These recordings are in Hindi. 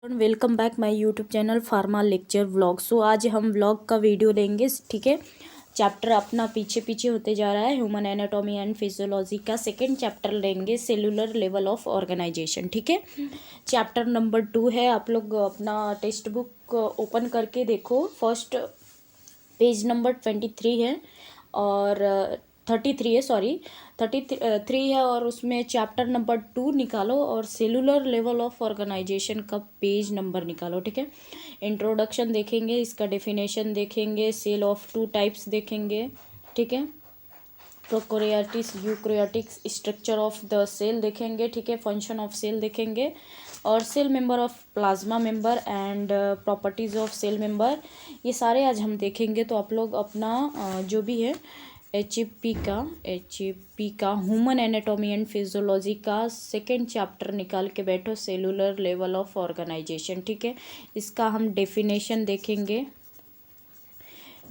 Welcome back my YouTube channel pharma lecture vlog. So आज हम व्लॉग का वीडियो लेंगे, ठीक है। चैप्टर अपना पीछे पीछे होते जा रहा है। ह्यूमन एनाटॉमी एंड फिजियोलॉजी का सेकंड चैप्टर लेंगे, सेलुलर लेवल ऑफ ऑर्गेनाइजेशन, ठीक है। चैप्टर नंबर 2 है। आप लोग अपना टेक्स्ट बुक ओपन करके देखो। फर्स्ट पेज नंबर 23 है और 33 है, सॉरी 33 है, और उसमें चैप्टर नंबर 2 निकालो और सेलुलर लेवल ऑफ ऑर्गेनाइजेशन का पेज नंबर निकालो, ठीक है। इंट्रोडक्शन देखेंगे, इसका डेफिनेशन देखेंगे, सेल ऑफ 2 टाइप्स देखेंगे, ठीक है। Prokaryotics, eukaryotics, structure of the cell देखेंगे, ठीक है। फंक्शन ऑफ सेल देखेंगे और cell member of plasma member and properties of cell member, ये सारे आज हम देखेंगे। तो आप लोग अपना जो भी है एच पी का ह्यूमन एनाटॉमी एंड फिजियोलॉजी का सेकेंड चैप्टर निकाल के बैठो, सेलुलर लेवल ऑफ ऑर्गेनाइजेशन, ठीक है। इसका हम डेफिनेशन देखेंगे,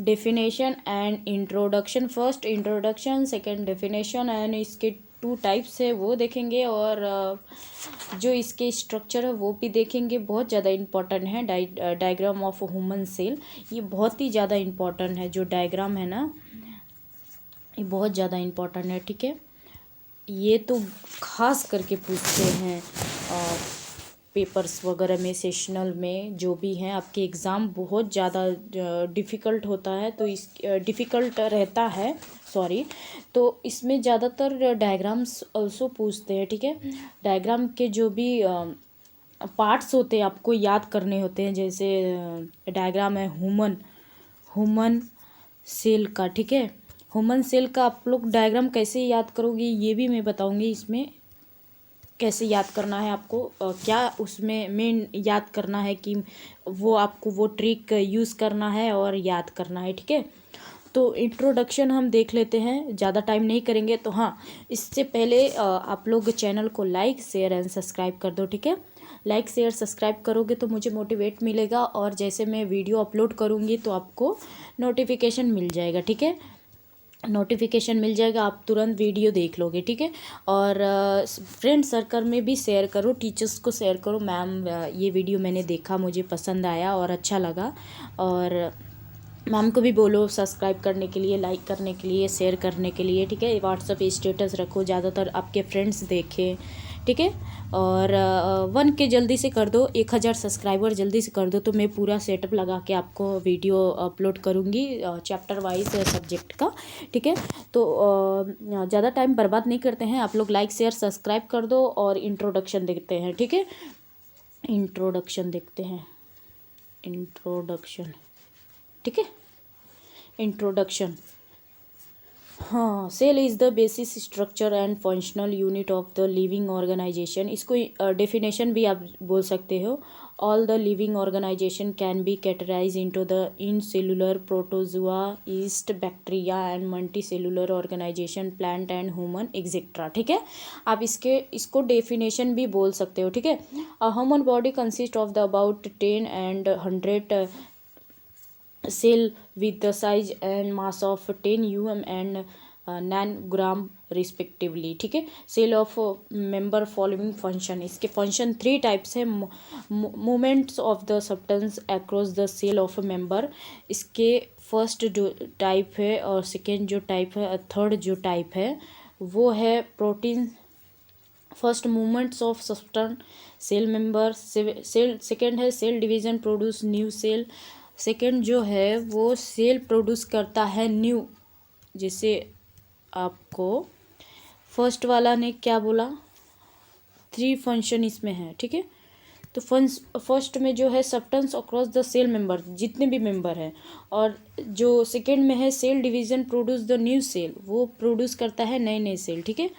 definition and introduction. First introduction, second definition and इसके 2 टाइप्स है वो देखेंगे, और जो इसके स्ट्रक्चर है वो भी देखेंगे। बहुत ज़्यादा इम्पोर्टेंट है डायग्राम ऑफ ह्यूमन सेल, ये बहुत ही ज़्यादा इम्पोर्टेंट है। जो डायग्राम है ना, ये बहुत ज़्यादा इम्पोर्टेंट है, ठीक है। ये तो खास करके पूछते हैं पेपर्स वगैरह में, सेशनल में, जो भी हैं। आपके एग्ज़ाम बहुत ज़्यादा डिफ़िकल्ट होता है, तो इस डिफ़िकल्ट रहता है, सॉरी। तो इसमें ज़्यादातर डायग्राम्स ऑल्सो पूछते हैं, ठीक है। डायग्राम के जो भी पार्ट्स होते हैं आपको याद करने होते हैं। जैसे डायग्राम है ह्यूमन सेल का, ठीक है। ह्यूमन सेल का आप लोग डायग्राम कैसे याद करोगे ये भी मैं बताऊंगी। इसमें कैसे याद करना है आपको, क्या उसमें मेन याद करना है कि वो आपको वो ट्रिक यूज़ करना है और याद करना है, ठीक है। तो इंट्रोडक्शन हम देख लेते हैं, ज़्यादा टाइम नहीं करेंगे। तो हाँ, इससे पहले आप लोग चैनल को लाइक शेयर एंड सब्सक्राइब कर दो, ठीक है। लाइक शेयर सब्सक्राइब करोगे तो मुझे मोटिवेट मिलेगा, और जैसे मैं वीडियो अपलोड करूँगी तो आपको नोटिफिकेशन मिल जाएगा, ठीक है। नोटिफिकेशन मिल जाएगा, आप तुरंत वीडियो देख लोगे, ठीक है। और फ्रेंड सर्कल में भी शेयर करो, टीचर्स को शेयर करो, मैम ये वीडियो मैंने देखा, मुझे पसंद आया और अच्छा लगा। और मैम को भी बोलो सब्सक्राइब करने के लिए, लाइक करने के लिए, शेयर करने के लिए, ठीक है। व्हाट्सअप स्टेटस रखो, ज़्यादातर आपके फ्रेंड्स देखें, ठीक है। और 1 के जल्दी से कर दो, 1000 सब्सक्राइबर जल्दी से कर दो, तो मैं पूरा सेटअप लगा के आपको वीडियो अपलोड करूँगी चैप्टर वाइज सब्जेक्ट का, ठीक है। तो ज़्यादा टाइम बर्बाद नहीं करते हैं, आप लोग लाइक शेयर सब्सक्राइब कर दो और इंट्रोडक्शन देखते हैं, ठीक है। इंट्रोडक्शन देखते हैं, इंट्रोडक्शन, ठीक है। इंट्रोडक्शन, हाँ। Cell is the basis structure and functional unit of the living organisation. इसको डेफिनेशन भी आप बोल सकते हो। All the living organisation can be categorise into the in cellular, protozoa, yeast, bacteria and multi cellular organisation, plant and human et cetera, ठीक है। आप इसको डेफिनेशन भी बोल सकते हो, ठीक है। A human body consist of the about 10 and 100 cell with the size and mass of 10 and 9 gram respectively, ठीक है। Cell of member following function, इसके फंक्शन 3 टाइप्स है। Movements of the substance across the cell of member, इसके फर्स्ट जो टाइप है और सेकेंड जो टाइप है और थर्ड जो टाइप है वो है protein. First movements of substance cell member, second है cell division produce new cell. Second जो है वो सेल प्रोड्यूस करता है न्यू, जैसे आपको फर्स्ट वाला ने क्या बोला, 3 फंक्शन इसमें है, ठीक है। तो फर्स्ट में जो है substance across the cell member, जितने भी मेंबर हैं, और जो सेकेंड में है cell division produce the new cell, वो प्रोड्यूस करता है नए नए सेल, ठीक है।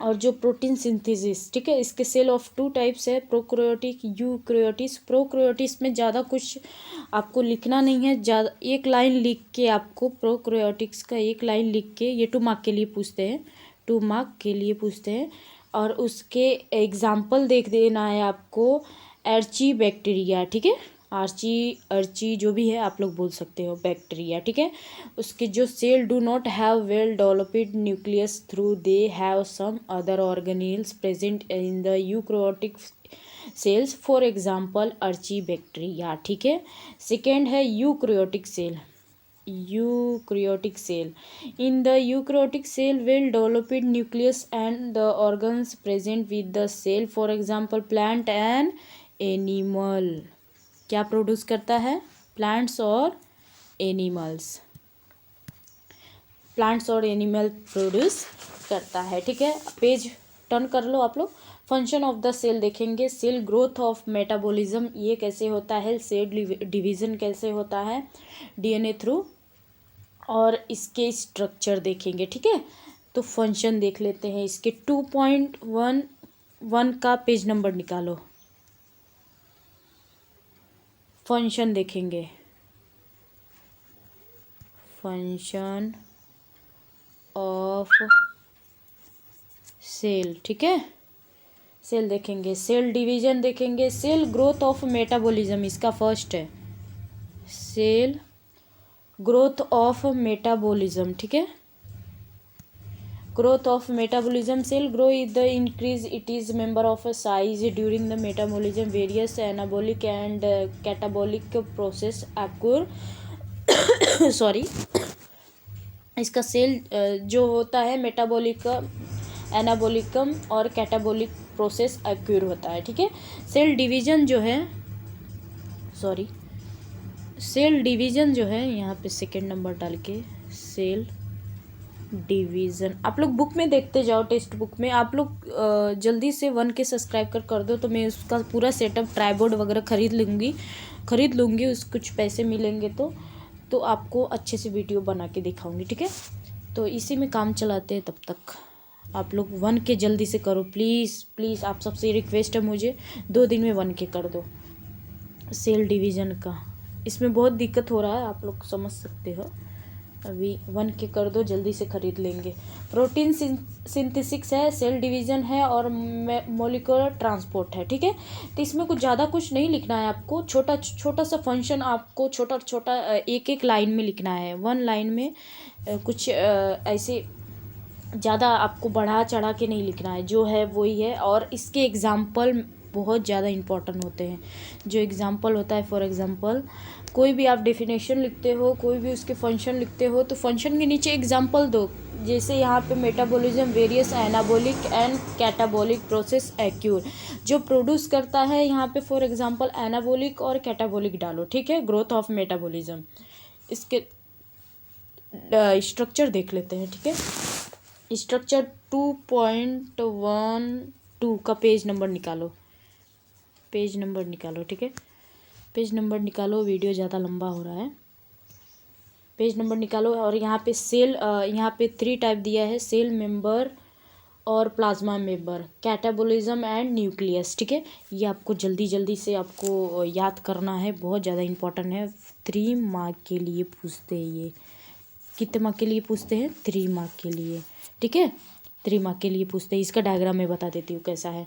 और जो प्रोटीन सिंथेसिस, ठीक है, इसके सेल ऑफ 2 टाइप्स है, प्रोकैरियोटिक, यूकैरियोटिक्स। प्रोकैरियोटिक्स में ज़्यादा कुछ आपको लिखना नहीं है, ज़्यादा 1 लाइन लिख के आपको प्रोकैरियोटिक्स का 1 लाइन लिख के, ये 2 मार्क के लिए पूछते हैं, 2 मार्क के लिए पूछते हैं। और उसके एग्जाम्पल देख देना है आपको, एर्ची बैक्टीरिया, ठीक है। अर्ची जो भी है आप लोग बोल सकते हो, बैक्टीरिया, ठीक है। उसके जो cell do not have well developed nucleus through they have some other organelles present in the eukaryotic cells, for example archaebacteria, ठीक है। सेकेंड है eukaryotic cell. Eukaryotic cell, in the eukaryotic cell well developed nucleus and the organs present with the cell, for example plant and animal. क्या प्रोड्यूस करता है? प्लांट्स और एनिमल्स, प्लांट्स और एनिमल प्रोड्यूस करता है, ठीक है। पेज टर्न कर लो आप लोग। फंक्शन ऑफ द सेल देखेंगे, सेल ग्रोथ ऑफ मेटाबॉलिज्म, ये कैसे होता है, सेल डिवीजन कैसे होता है, डीएनए थ्रू, और इसके स्ट्रक्चर देखेंगे, ठीक है। तो फंक्शन देख लेते हैं इसके। 2.11 का पेज नंबर निकालो, फंक्शन देखेंगे। फंक्शन ऑफ सेल, ठीक है। सेल देखेंगे, सेल डिवीजन देखेंगे, सेल ग्रोथ ऑफ मेटाबॉलिज्म, इसका फर्स्ट है सेल ग्रोथ ऑफ मेटाबॉलिज्म, ठीक है। Growth of metabolism, cell grow is the increase it is member of a size during the metabolism, various anabolic and catabolic process occur sorry, इसका सेल जो होता है मेटाबॉलिक, एनाबॉलिकम और कैटाबॉलिक प्रोसेस अक्यूर होता है, ठीक है। सेल डिवीजन जो है, सॉरी, सेल डिवीजन जो है, यहाँ पे सेकेंड नंबर डाल के सेल डिवीज़न, आप लोग बुक में देखते जाओ, टेक्स्ट बुक में। आप लोग जल्दी से 1K सब्सक्राइब कर दो, तो मैं उसका पूरा सेटअप, ट्राइपॉड वगैरह खरीद लूँगी, उस कुछ पैसे मिलेंगे तो आपको अच्छे से वीडियो बना के दिखाऊंगी, ठीक है। तो इसी में काम चलाते हैं, तब तक आप लोग 1K जल्दी से करो प्लीज़ प्लीज़, आप सबसे रिक्वेस्ट है मुझे, 2 दिन में 1K कर दो। सेल डिवीज़न का इसमें बहुत दिक्कत हो रहा है, आप लोग समझ सकते हो। अभी 1K कर दो, जल्दी से खरीद लेंगे। प्रोटीन सिंथेसिस है, सेल डिवीज़न है और मॉलिक्यूलर ट्रांसपोर्ट है, ठीक है। तो इसमें कुछ ज़्यादा कुछ नहीं लिखना है आपको, छोटा छोटा सा फंक्शन आपको छोटा छोटा एक एक लाइन में लिखना है, 1 लाइन में। कुछ ऐसे ज़्यादा आपको बढ़ा चढ़ा के नहीं लिखना है, जो है वही है। और इसके एग्जाम्पल बहुत ज़्यादा इम्पोर्टेंट होते हैं। जो एग्जाम्पल होता है, फॉर एग्जाम्पल कोई भी आप डेफिनेशन लिखते हो, कोई भी उसके फंक्शन लिखते हो, तो फंक्शन के नीचे एग्जाम्पल दो। जैसे यहाँ पे metabolism, various anabolic and catabolic process occur, जो प्रोड्यूस करता है यहाँ पे फॉर एग्जाम्पल एनाबॉलिक और कैटाबॉलिक डालो, ठीक है। ग्रोथ ऑफ मेटाबॉलिज्म, इसके स्ट्रक्चर देख लेते हैं, ठीक है। स्ट्रक्चर 2.12 का पेज नंबर निकालो, पेज नंबर निकालो, ठीक है। पेज नंबर निकालो, वीडियो ज़्यादा लंबा हो रहा है। पेज नंबर निकालो। और यहाँ पे सेल, यहाँ पे 3 टाइप दिया है, सेल मेंबर और plasma member, catabolism and nucleus, ठीक है। ये आपको जल्दी जल्दी से आपको याद करना है, बहुत ज़्यादा इंपॉर्टेंट है। 3 मार्क के लिए पूछते हैं ये। कितने मार्क के लिए पूछते हैं? 3 मार्क के लिए, ठीक है। 3 मार्क के लिए पूछते हैं। इसका डायग्राम मैं बता देती हूँ कैसा है।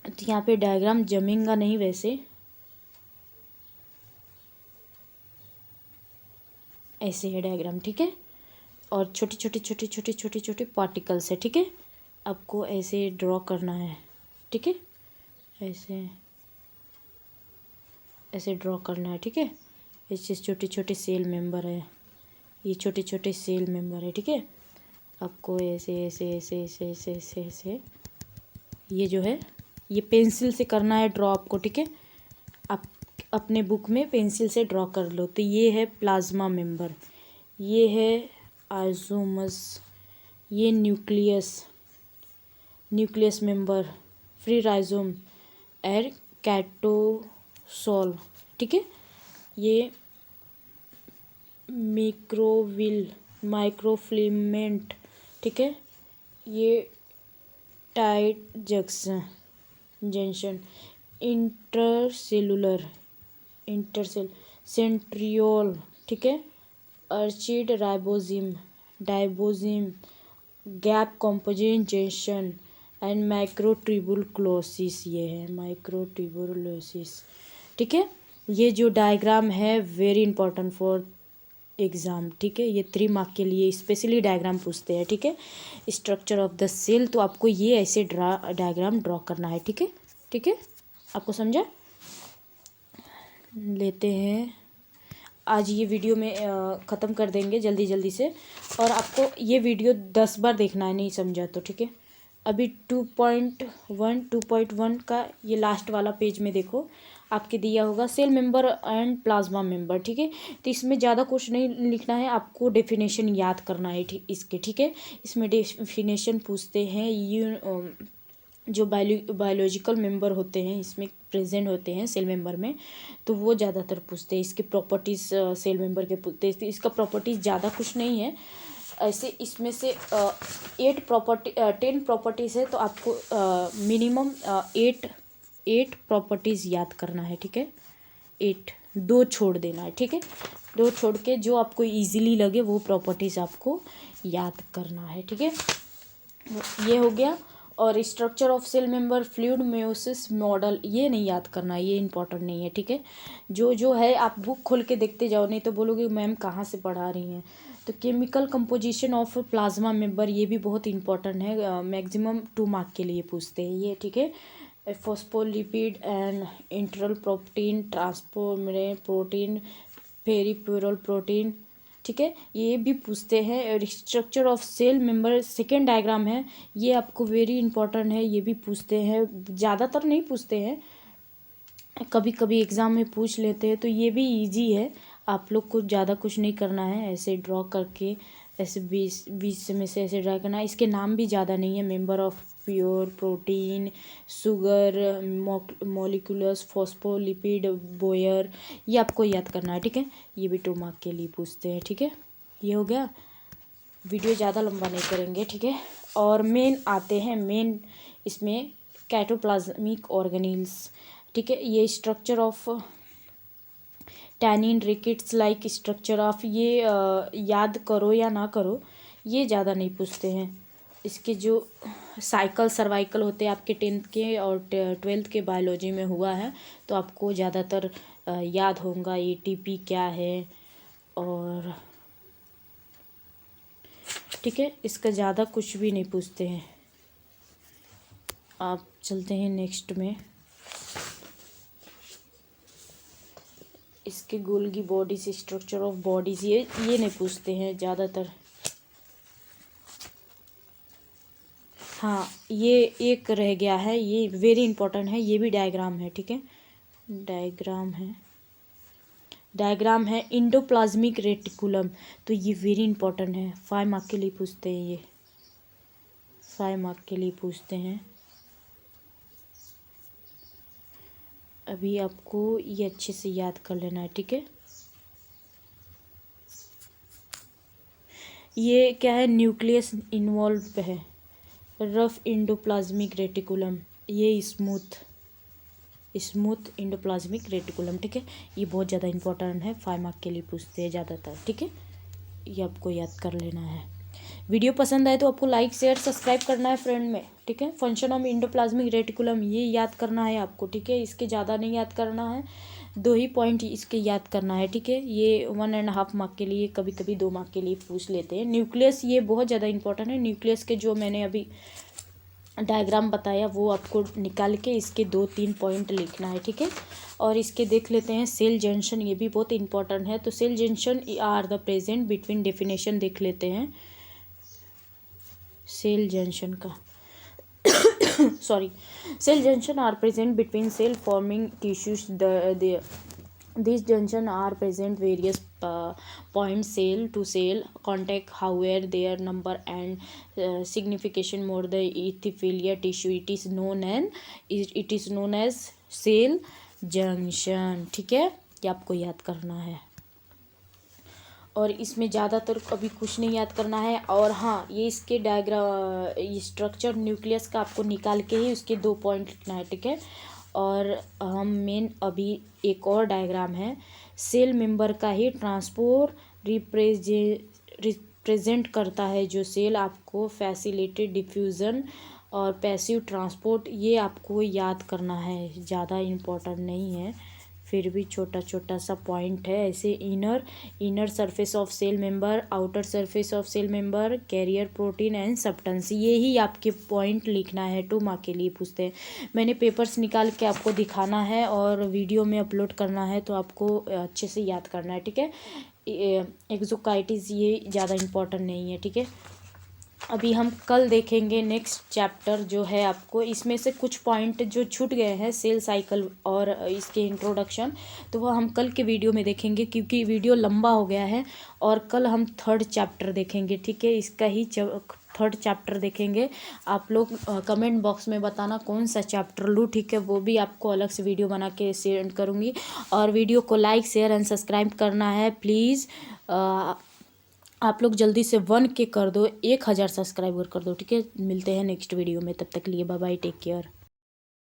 तो यहाँ पे डायग्राम जमेगा नहीं, वैसे ऐसे है डायग्राम, ठीक है। और छोटे छोटे पार्टिकल्स है, ठीक है। आपको ऐसे ड्रॉ करना है, ठीक है। ऐसे ऐसे ड्रॉ करना है, ठीक है। ऐसे छोटे छोटे सेल मेंबर है, ये छोटे छोटे सेल मेंबर है, ठीक है। आपको ऐसे ऐसे ऐसे ऐसे ऐसे ऐसे ऐसे ये जो है, ये पेंसिल से करना है ड्रॉ आपको, ठीक है। आप अपने बुक में पेंसिल से ड्रॉ कर लो। तो ये है प्लाज्मा मेंबर, ये है आइसोमस, ये न्यूक्लियस मेंबर, फ्री राइजोम और कैटोसोल, ठीक है। ये माइक्रोफिलेमेंट, ठीक है। ये टाइट जंक्शन, इंटरसेल सेंट्रियोल, ठीक है। Orchid डाइबोजिम, gap composite junction and माइक्रोट्यूबुलोसिस, ये है माइक्रोट्यूबुलोसिस, ठीक है। ये जो डायग्राम है वेरी इंपॉर्टेंट फॉर एग्ज़ाम, ठीक है। ये 3 मार्क के लिए स्पेशली डायग्राम पूछते हैं, ठीक है। स्ट्रक्चर ऑफ द सेल, तो आपको ये ऐसे डायग्राम ड्रॉ करना है, ठीक है, ठीक है। आपको समझा? लेते हैं, आज ये वीडियो में ख़त्म कर देंगे जल्दी जल्दी से। और आपको ये वीडियो 10 बार देखना है, नहीं समझा तो, ठीक है। अभी 2.1 का ये लास्ट वाला पेज में देखो, आपके दिया होगा cell member and plasma member, ठीक है। तो इसमें ज़्यादा कुछ नहीं लिखना है, आपको डेफिनेशन याद करना है इसके, ठीक है। इसमें डेफिनेशन पूछते हैं, जो बायोलॉजिकल मेंबर होते हैं इसमें प्रेजेंट होते हैं सेल मेंबर में, तो वो ज़्यादातर पूछते हैं। इसके प्रॉपर्टीज़ सेल मेंबर के पूछते हैं। इसका प्रॉपर्टीज़ ज़्यादा कुछ नहीं है ऐसे। इसमें से 10 प्रॉपर्टीज़ है, तो आपको मिनिमम 8 प्रॉपर्टीज़ याद करना है, ठीक है। 8, 2 छोड़ देना है, ठीक है। 2 छोड़ के जो आपको इजीली लगे वो प्रॉपर्टीज़ आपको याद करना है, ठीक है। ये हो गया। और structure of cell member, fluid meiosis model, ये नहीं याद करना है, ये इंपॉर्टेंट नहीं है, ठीक है। जो है आप बुक खोल के देखते जाओ, नहीं तो बोलोगे मैम कहाँ से पढ़ा रही हैं। तो chemical composition of plasma member, ये भी बहुत इंपॉर्टेंट है, मैक्सिमम 2 मार्क के लिए पूछते हैं ये, ठीक है। Phospholipid and integral protein, transport protein, peripheral protein, ठीक है, ये भी पूछते हैं। Structure of cell member, second diagram है, ये आपको वेरी इंपॉर्टेंट है, ये भी पूछते हैं। ज़्यादातर नहीं पूछते हैं, कभी कभी एग्ज़ाम में पूछ लेते हैं, तो ये भी इजी है। आप लोग को ज़्यादा कुछ नहीं करना है, ऐसे ड्रॉ करके ऐसे 20 में से ऐसे ड्रा करना है। इसके नाम भी ज़्यादा नहीं है, member of pure protein, sugar molecules, phospholipid, बोयर, ये आपको याद करना है, ठीक है। ये भी 2 मार्क के लिए पूछते हैं, ठीक है। ये हो गया, वीडियो ज़्यादा लंबा नहीं करेंगे, ठीक है। और मेन आते हैं, मेन इसमें कैटोप्लाज्मिक ऑर्गेनेल्स, ठीक है। ये structure of tannin rickets like structure of, ये याद करो या ना करो, ये ज़्यादा नहीं पूछते हैं। इसके जो साइकिल सर्वाइकल होते हैं आपके 10th के और 12th के बायोलॉजी में हुआ है, तो आपको ज़्यादातर याद होगा ATP क्या है, और ठीक है, इसका ज़्यादा कुछ भी नहीं पूछते हैं। आप चलते हैं नेक्स्ट में। इसके Golgi bodies, structure of bodies, ये नहीं पूछते हैं ज़्यादातर। हाँ, ये एक रह गया है, ये वेरी इंपॉर्टेंट है, ये भी डायग्राम है, ठीक है। डायग्राम है इंडोप्लाज्मिक रेटिकुलम, तो ये वेरी इंपॉर्टेंट है, 5 मार्क के लिए पूछते हैं, ये 5 मार्क के लिए पूछते हैं। अभी आपको ये अच्छे से याद कर लेना है, ठीक है। ये क्या है, न्यूक्लियस इन्वॉल्व है, रफ इंडोप्लाज्मिक रेटिकुलम, ये स्मूथ इंडोप्लाज्मिक रेटिकुलम, ठीक है। ये बहुत ज़्यादा इंपॉर्टेंट है, 5 मार्क के लिए पूछते हैं ज़्यादातर, ठीक है। ये आपको याद कर लेना है। वीडियो पसंद आए तो आपको लाइक शेयर सब्सक्राइब करना है फ्रेंड में, ठीक है। फंक्शन ऑफ इंडोप्लाज्मिक रेटिकुलम, ये याद करना है आपको, ठीक है। इसके ज़्यादा नहीं याद करना है, 2 ही पॉइंट इसके याद करना है, ठीक है। ये 1.5 मार्क के लिए, कभी कभी 2 मार्क के लिए पूछ लेते हैं। न्यूक्लियस, ये बहुत ज़्यादा इंपॉर्टेंट है। न्यूक्लियस के जो मैंने अभी डायग्राम बताया वो आपको निकाल के इसके 2-3 पॉइंट लिखना है, ठीक है। और इसके देख लेते हैं सेल जंक्शन, ये भी बहुत इंपॉर्टेंट है। तो cell junction are the present between, definition देख लेते हैं सेल जंक्शन का। Sorry, cell junction are present between cell forming tissues, these junction are present various points cell to cell contact, however their number and signification more the epithelial tissue, it is known as cell junction, ठीक है। ये आपको याद करना है। और इसमें ज़्यादातर अभी कुछ नहीं याद करना है। और हाँ, ये इसके डायग्राम स्ट्रक्चर न्यूक्लियस का आपको निकाल के ही उसके 2 पॉइंट लिखना है, ठीक है। और हम मेन अभी एक और डायग्राम है, सेल मेंबर का ही ट्रांसपोर्ट रिप्रेजेंट करता है, जो सेल आपको फैसिलिटेट डिफ्यूज़न और पैसिव ट्रांसपोर्ट, ये आपको याद करना है, ज़्यादा इम्पोर्टेंट नहीं है, फिर भी छोटा छोटा सा पॉइंट है। ऐसे inner surface of cell member, outer surface of cell member, carrier protein and substance, ये ही आपके पॉइंट लिखना है। 2 मार्क के लिए पूछते हैं। मैंने पेपर्स निकाल के आपको दिखाना है और वीडियो में अपलोड करना है, तो आपको अच्छे से याद करना है, ठीक है। एक्सोकाइटिस ये ज़्यादा इम्पोर्टेंट नहीं है, ठीक है। अभी हम कल देखेंगे नेक्स्ट चैप्टर जो है आपको, इसमें से कुछ पॉइंट जो छूट गए हैं सेल साइकिल और इसके इंट्रोडक्शन, तो वो हम कल के वीडियो में देखेंगे, क्योंकि वीडियो लंबा हो गया है। और कल हम 3rd चैप्टर देखेंगे, ठीक है। इसका ही 3rd चैप्टर देखेंगे। आप लोग कमेंट बॉक्स में बताना कौन सा चैप्टर लूँ, ठीक है। वो भी आपको अलग से वीडियो बना के सेंड करूँगी। और वीडियो को लाइक शेयर एंड सब्सक्राइब करना है प्लीज़। आप लोग जल्दी से 1K कर दो, 1000 सब्सक्राइबर कर दो, ठीक है। मिलते हैं नेक्स्ट वीडियो में, तब तक लिए बाय बाय, टेक केयर।